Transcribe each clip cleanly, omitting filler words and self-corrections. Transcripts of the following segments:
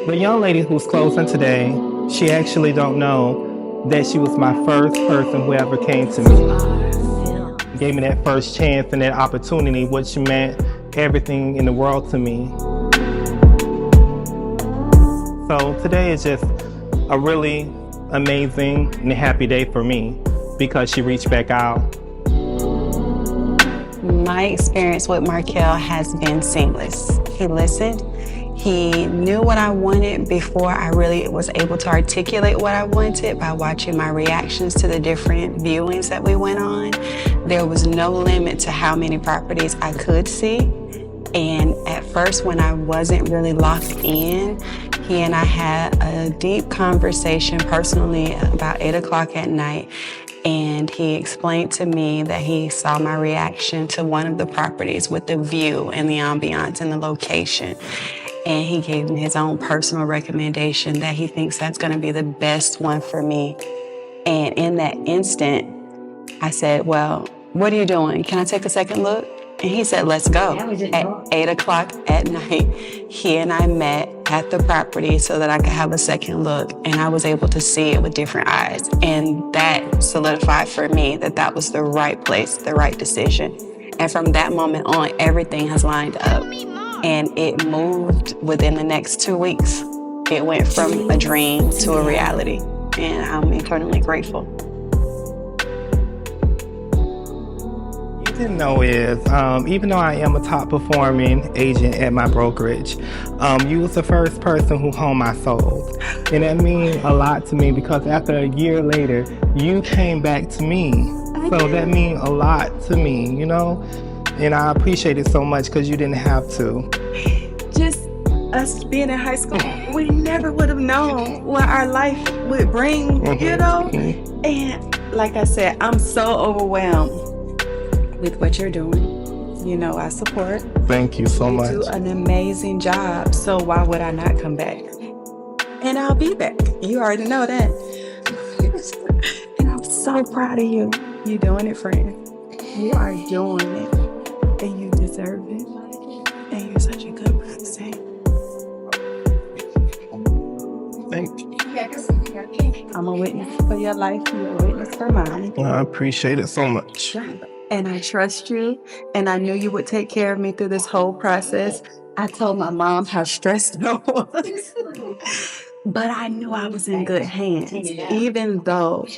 The young lady who's closing today, she actually don't know that she was my first person who ever came to me. Gave me that first chance and that opportunity, which meant everything in the world to me. So today is just a really amazing and happy day for me because she reached back out. My experience with Markale has been seamless. He listened. He knew what I wanted before I really was able to articulate what I wanted by watching my reactions to the different viewings that we went on. There was no limit to how many properties I could see. And at first, when I wasn't really locked in, he and I had a deep conversation personally about 8 o'clock at night. And he explained to me that he saw my reaction to one of the properties with the view and the ambiance and the location. And he gave me his own personal recommendation that he thinks that's gonna be the best one for me. And in that instant, I said, well, what are you doing? Can I take a second look? And he said, let's go. At 8 o'clock at night, he and I met at the property so that I could have a second look. And I was able to see it with different eyes. And that solidified for me that that was the right place, the right decision. And from that moment on, everything has lined up. And it moved within the next 2 weeks. It went from a dream to a reality. And I'm eternally grateful. Didn't know is, even though I am a top performing agent at my brokerage, you was the first person who home I sold. And that means a lot to me because after a year later, you came back to me. So that means a lot to me, you know? And I appreciate it so much because you didn't have to. Just us being in high school, we never would have known what our life would bring, you know? And like I said, I'm so overwhelmed with what you're doing. You know, I support. Thank you so much. You do an amazing job, so why would I not come back? And I'll be back. You already know that. And I'm so proud of you. You're doing it, friend. You are doing it, and you deserve it. And you're such a good person. Thank you. I'm a witness for your life. You're a witness for mine. I appreciate it so much. And I trust you, and I knew you would take care of me through this whole process. I told my mom how stressed I was, but I knew I was in good hands, even though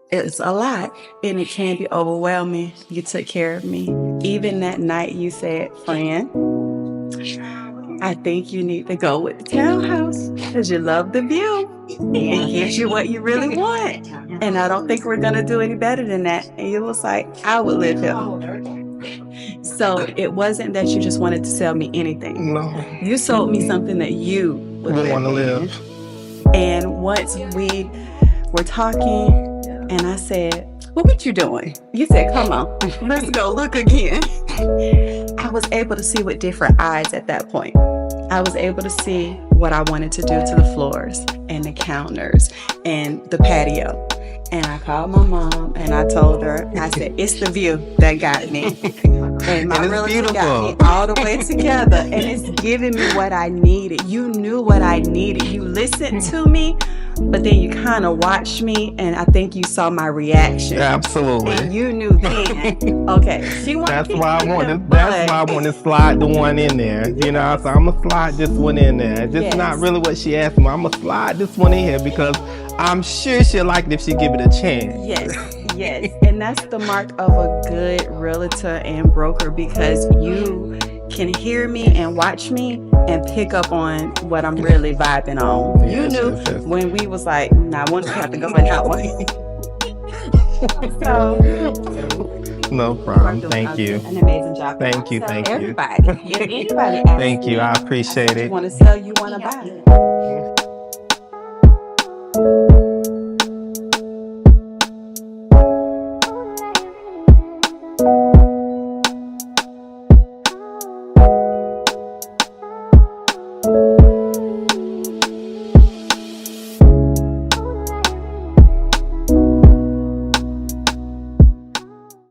it's a lot and it can be overwhelming. You took care of me. Even that night you said, friend, I think you need to go with the townhouse because you love the view and it gives you what you really want. And I don't think we're going to do any better than that. And you was like, I would live here. So it wasn't that you just wanted to sell me anything. No. You sold me something that you would want to live. And once we were talking and I said, well, what you doing? You said, come on, let's go look again. I was able to see with different eyes at that point. I was able to see what I wanted to do to the floors and the counters and the patio. And I called my mom and I told her, I said, it's the view that got me. And my realtor got me all the way together. And it's giving me what I needed. You knew what I needed. You listened to me, but then you kind of watched me. And I think you saw my reaction. Absolutely. And you knew then. Okay. That's why I want to slide the one in there. You know, so I'm going to slide this one in there. This is not really what she asked me. I'm going to slide this one in here because I'm sure she'll like it if she give it a chance. Yes. And that's the mark of a good realtor and broker because you can hear me and watch me and pick up on what I'm really vibing on. You knew when we was like, nah, I want to have to go in that way. So, no problem. Thank you. An amazing job. Thank you. Everybody. If anybody asks Thank you. I appreciate it. You want to sell, you want to buy.